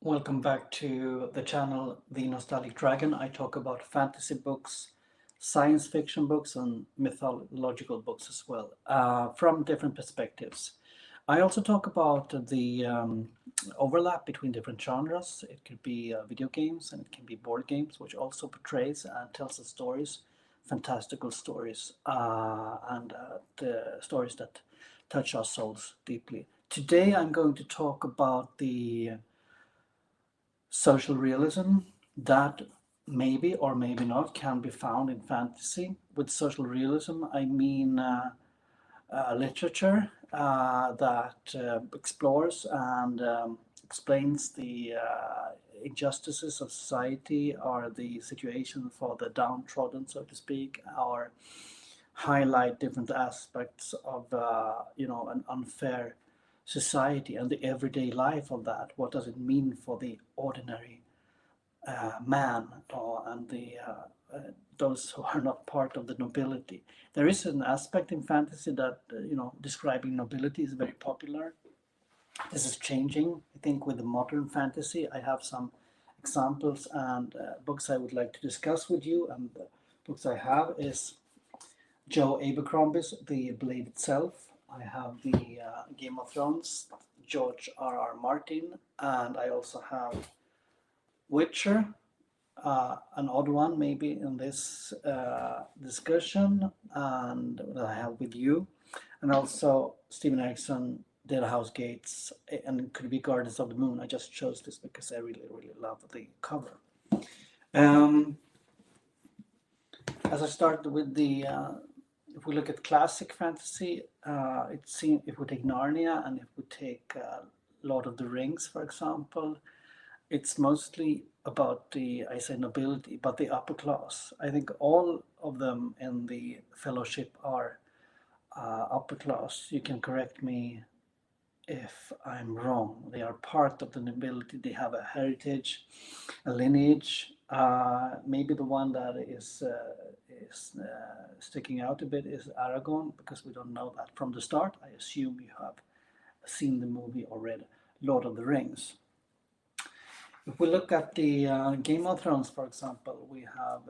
Welcome back to the channel The Nostalgic Dragon. I talk about fantasy books, science fiction books, and mythological books as well, from different perspectives. I also talk about the overlap between different genres. It could be video games and it can be board games, which also portrays and tells the stories, fantastical stories, and the stories that touch our souls deeply. Today, I'm going to talk about the social realism that maybe or maybe not can be found in fantasy. With social realism, I mean literature that explores and explains the injustices of society or the situation for the downtrodden, so to speak, or highlight different aspects of an unfair society and the everyday life of that. What does it mean for the ordinary man and the those who are not part of the nobility? There is an aspect in fantasy that describing nobility is very popular. This is changing, I think, with the modern fantasy. I have some examples and books I would like to discuss with you. And the books I have is Joe Abercrombie's The Blade Itself. I have the Game of Thrones, George R. R. Martin, and I also have Witcher, an odd one maybe in this discussion, and that I have with you, and also Stephen Erickson, Dead House Gates, and it could be Gardens of the Moon. I just chose this because I really, really love the cover. Um, as I start with the if we look at classic fantasy, it seems if we take Narnia and if we take Lord of the Rings, for example, it's mostly about the, I say nobility, but the upper class. I think all of them in the fellowship are upper class. You can correct me if I'm wrong. They are part of the nobility. They have a heritage, a lineage. Maybe the one that is sticking out a bit is Aragorn, because we don't know that from the start. I assume you have seen the movie or read Lord of the Rings. If we look at the Game of Thrones, for example, we have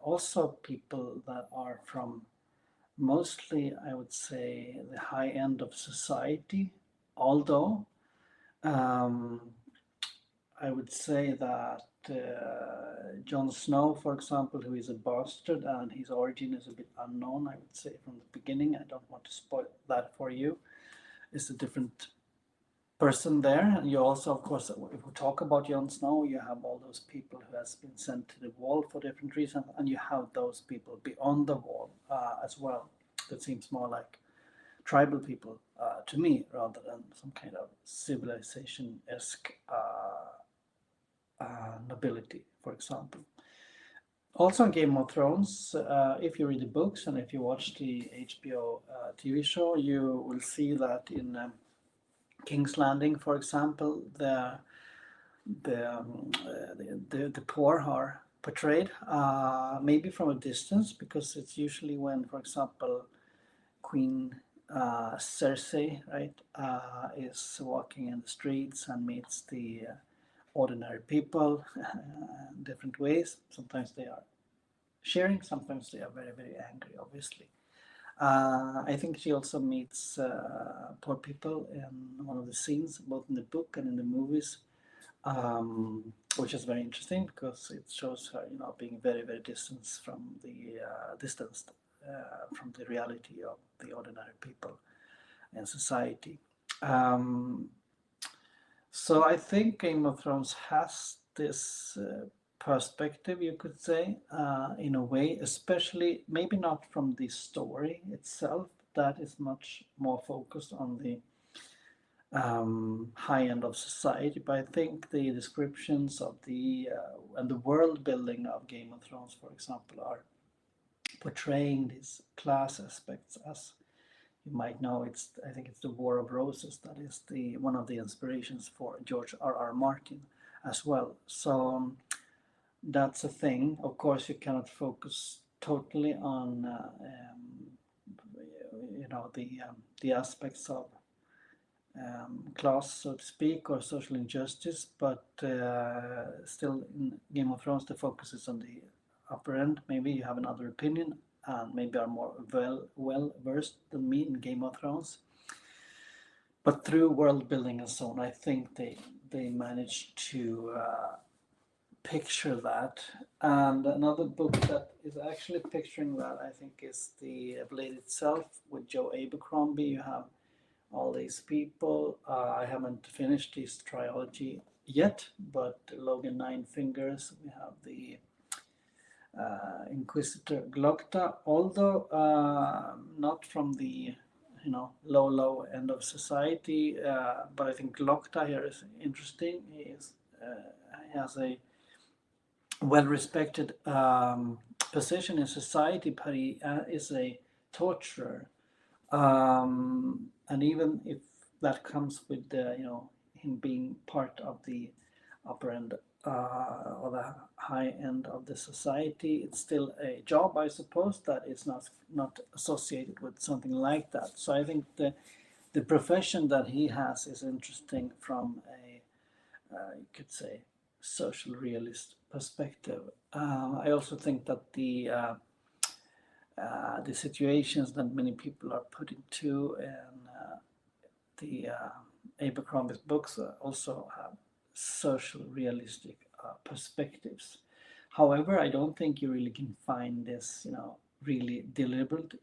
also people that are from mostly, I would say, the high end of society, although um, I would say that Jon Snow, for example, who is a bastard and his origin is a bit unknown, I would say from the beginning, I don't want to spoil that for you, is a different person there. And you also, of course, if we talk about Jon Snow, you have all those people who has been sent to the wall for different reasons, and you have those people beyond the wall as well. That seems more like tribal people to me, rather than some kind of civilization-esque nobility, for example. Also in Game of Thrones, if you read the books and if you watch the HBO TV show, you will see that in King's Landing, for example, the poor are portrayed maybe from a distance, because it's usually when, for example, Queen Cersei, right, is walking in the streets and meets the ordinary people in different ways. Sometimes they are cheering, sometimes they are very, very angry, obviously. I think she also meets poor people in one of the scenes, both in the book and in the movies, which is very interesting because it shows her, being very, very distanced from the reality of the ordinary people in society. So I think Game of Thrones has this perspective, you could say, in a way, especially maybe not from the story itself, that is much more focused on the high end of society, but I think the descriptions of the and the world building of Game of Thrones, for example, are portraying these class aspects. As you might know, I think it's the War of Roses that is the one of the inspirations for George R. R. Martin as well. So that's a thing. Of course, you cannot focus totally on the aspects of class, so to speak, or social injustice, but still in Game of Thrones the focus is on the upper end. Maybe you have another opinion and maybe are more well versed than me in Game of Thrones. But through world building and so on, I think they managed to picture that. And another book that is actually picturing that, I think, is The Blade itself with Joe Abercrombie. You have all these people. I haven't finished this trilogy yet, but Logan Nine Fingers, we have the Inquisitor Glokta, although not from the low end of society, but I think Glokta here is interesting. He has a well-respected position in society, but he is a torturer. And even if that comes with him being part of the upper end or the high end of the society, it's still a job, I suppose, that is not associated with something like that. So I think the profession that he has is interesting from a you could say social realist perspective. I also think that the situations that many people are put into in the Abercrombie's books also have social realistic perspectives. However, I don't think you really can find this, really deliberate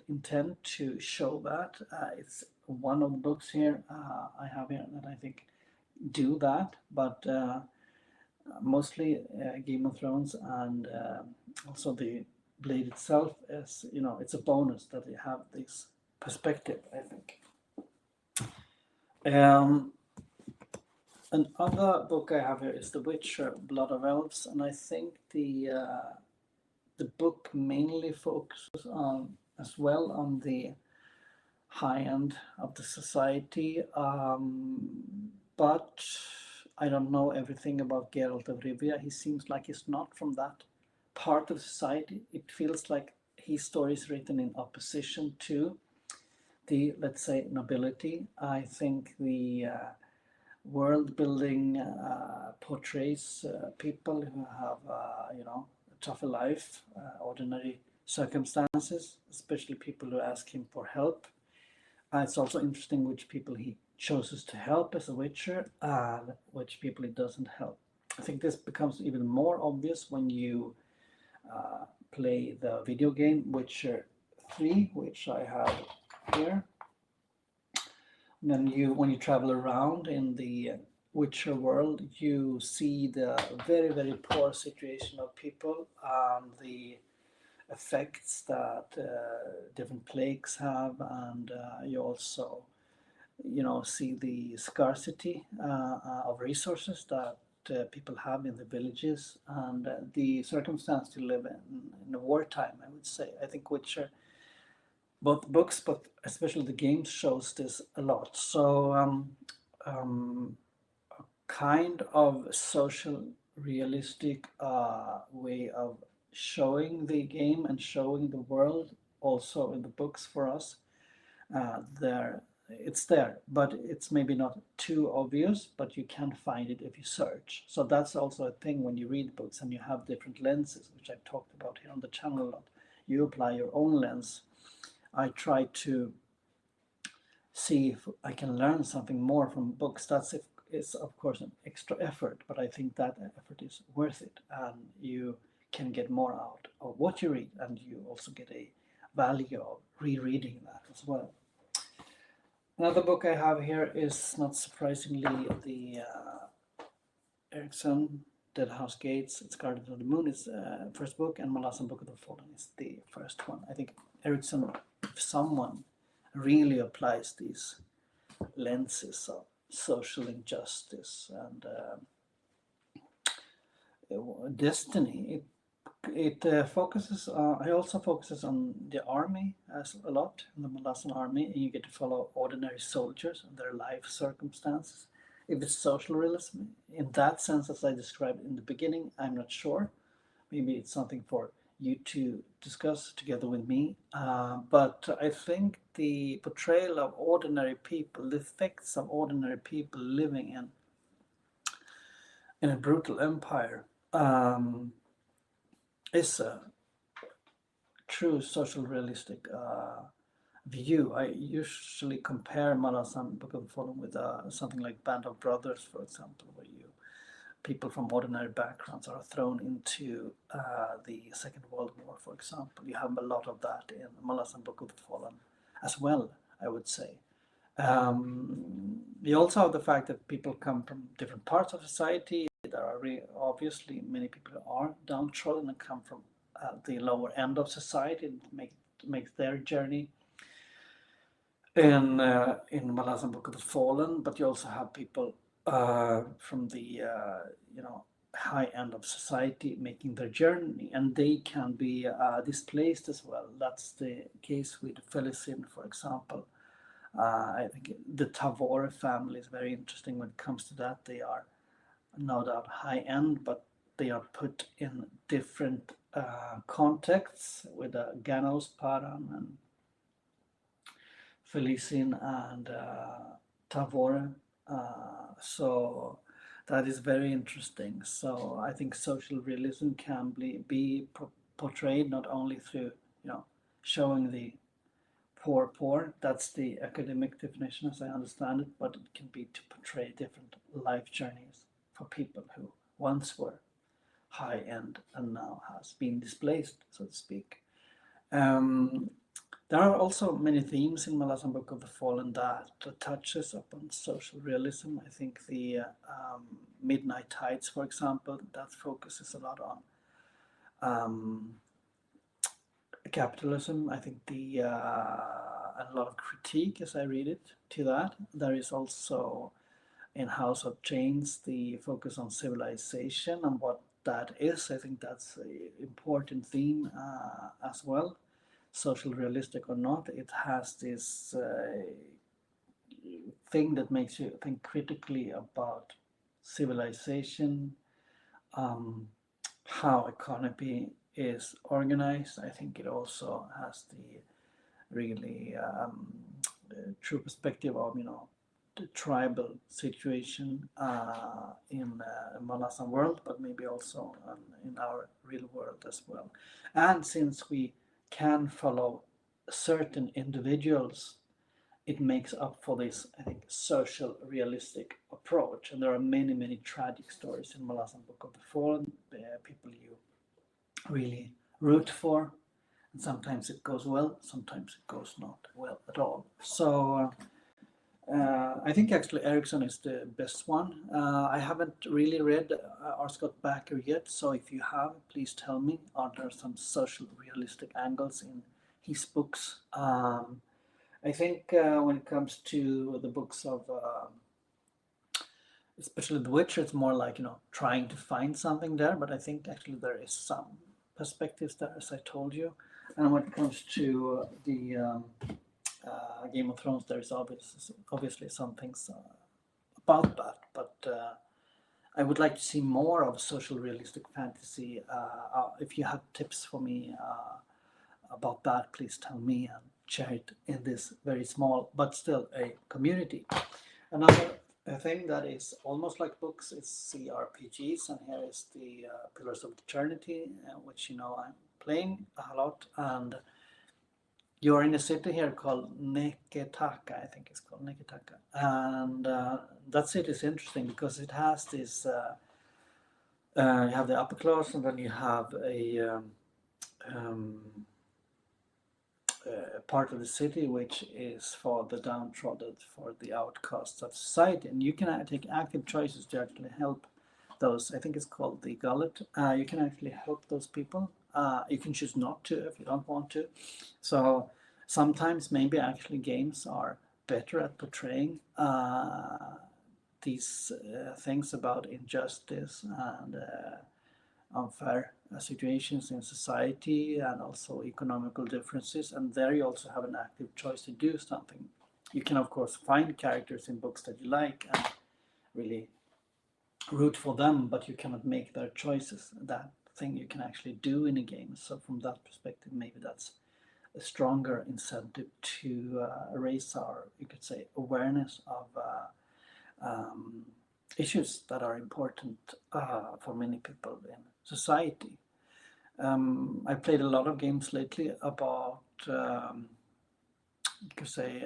intent to show that. It's one of the books here I have here that I think do that, but mostly Game of Thrones and also the Blade itself is, it's a bonus that they have this perspective, I think. Another book I have here is The Witcher, Blood of Elves, and I think the book mainly focuses on as well on the high end of the society, but I don't know everything about Geralt of Rivia. He seems like he's not from that part of society. It feels like his story is written in opposition to the, let's say, nobility. I think the world building portrays people who have, a tougher life, ordinary circumstances, especially people who ask him for help. It's also interesting which people he chooses to help as a Witcher and which people he doesn't help. I think this becomes even more obvious when you play the video game Witcher 3, which I have here. Then when you travel around in the Witcher world, you see the very, very poor situation of people and the effects that different plagues have, and you also see the scarcity of resources that people have in the villages, and the circumstance to live in a wartime, I would say. I think Witcher, both books but especially the games, shows this a lot. So a kind of social realistic way of showing the game and showing the world also in the books for us. It's there, but it's maybe not too obvious, but you can find it if you search. So that's also a thing when you read books and you have different lenses, which I've talked about here on the channel a lot. You apply your own lens. I try to see if I can learn something more from books. It's of course an extra effort, but I think that effort is worth it, and you can get more out of what you read, and you also get a value of rereading that as well. Another book I have here is, not surprisingly, the Erickson Dead House Gates. It's Guardians of the Moon is first book, and Malazan Book of the Fallen is the first one. I think Erickson, if someone, really applies these lenses of social injustice and destiny. It focuses. He also focuses on the army as a lot, in the Malazan army, and you get to follow ordinary soldiers and their life circumstances. If it's social realism in that sense, as I described in the beginning, I'm not sure. Maybe it's something for you to discuss together with me. But I think the portrayal of ordinary people, the effects of ordinary people living in a brutal empire, is a true social realistic view. I usually compare Malasan Book of the Fallen with something like Band of Brothers, for example, where people from ordinary backgrounds are thrown into the Second World War, for example. You have a lot of that in Malasan Book of the Fallen as well, I would say. You also have the fact that people come from different parts of society. There are obviously many people who are downtrodden and come from the lower end of society and makes their journey in Malasan Book of the Fallen. But you also have people from the high end of society making their journey, and they can be displaced as well. That's the case with Felicin, for example. I think the Tavore family is very interesting when it comes to that. They are no doubt high end, but they are put in different contexts with Ganos, Paran, and Felicin, and Tavore. So that is very interesting. So I think social realism can be portrayed not only through showing the poor, that's the academic definition as I understand it, but it can be to portray different life journeys for people who once were high end and now has been displaced, so to speak. There are also many themes in Malasan Book of the Fallen that touches upon social realism. I think the Midnight Tides, for example, that focuses a lot on capitalism. I think a lot of critique, as I read it, to that. There is also in House of Chains the focus on civilization and what that is. I think that's an important theme as well. Social realistic or not, it has this thing that makes you think critically about civilization, how economy is organized. I think it also has the really true perspective of the tribal situation in Malasan world, but maybe also in our real world as well. And since we can follow certain individuals, it makes up for this, I think, social realistic approach. And there are many, many tragic stories in Malasan Book of the Fallen, people you really root for. And sometimes it goes well, sometimes it goes not well at all. So I think actually Erickson is the best one. I haven't really read R. Scott Bakker yet, so if you have, please tell me. Are there some social realistic angles in his books? I think when it comes to the books of, especially The Witcher, it's more like trying to find something there. But I think actually there is some perspectives there, as I told you. And when it comes to the Game of Thrones, there is obviously some things about that, but I would like to see more of social realistic fantasy. If you have tips for me about that, please tell me and share it in this very small but still a community. Another thing that is almost like books is CRPGs, and here is the Pillars of Eternity, which I'm playing a lot, and you're in a city here called Neketaka, I think it's called Neketaka. And that city is interesting because it has this, you have the upper class, and then you have a part of the city which is for the downtrodden, for the outcasts of society. And you can take active choices to actually help those. I think it's called the gullet. You can actually help those people. You can choose not to if you don't want to. So sometimes maybe actually games are better at portraying these things about injustice and unfair situations in society, and also economical differences. And there you also have an active choice to do something. You can of course find characters in books that you like and really root for them, but you cannot make their choices. That thing you can actually do in a game. So from that perspective, maybe that's a stronger incentive to raise our, you could say, awareness of um, issues that are important for many people in society. I played a lot of games lately about, you could say,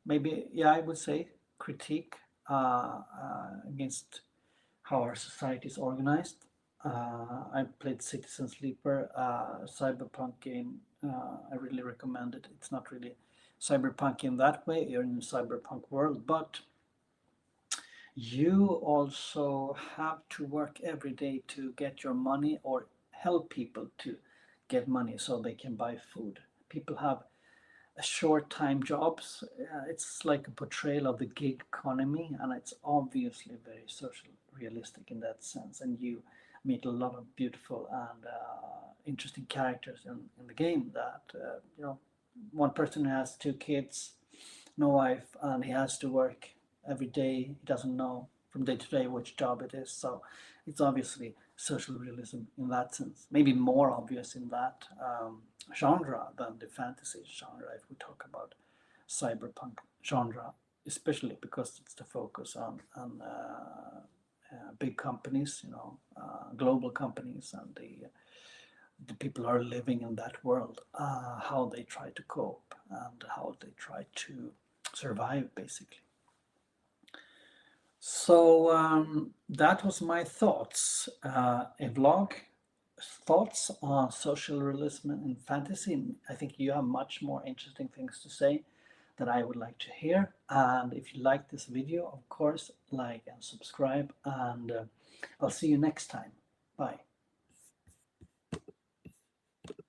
maybe, yeah, I would say critique against how our society is organized. I played Citizen Sleeper, cyberpunk game. I really recommend it. It's not really cyberpunk in that way, you're in a cyberpunk world, but you also have to work every day to get your money or help people to get money so they can buy food. People have short time jobs. It's like a portrayal of the gig economy, and it's obviously very social realistic in that sense. And you meet a lot of beautiful and interesting characters in the game. That you know, one person who has 2 kids, no wife, and he has to work every day. He doesn't know from day to day which job it is. So it's obviously social realism in that sense. Maybe more obvious in that genre than the fantasy genre if we talk about cyberpunk genre, especially because it's the focus on big companies, you know, global companies, and the people are living in that world, how they try to cope and how they try to survive, basically. So that was my thoughts. A vlog, thoughts on social realism and fantasy. I think you have much more interesting things to say that I would like to hear. And if you like this video, of course, like and subscribe. And I'll see you next time. Bye.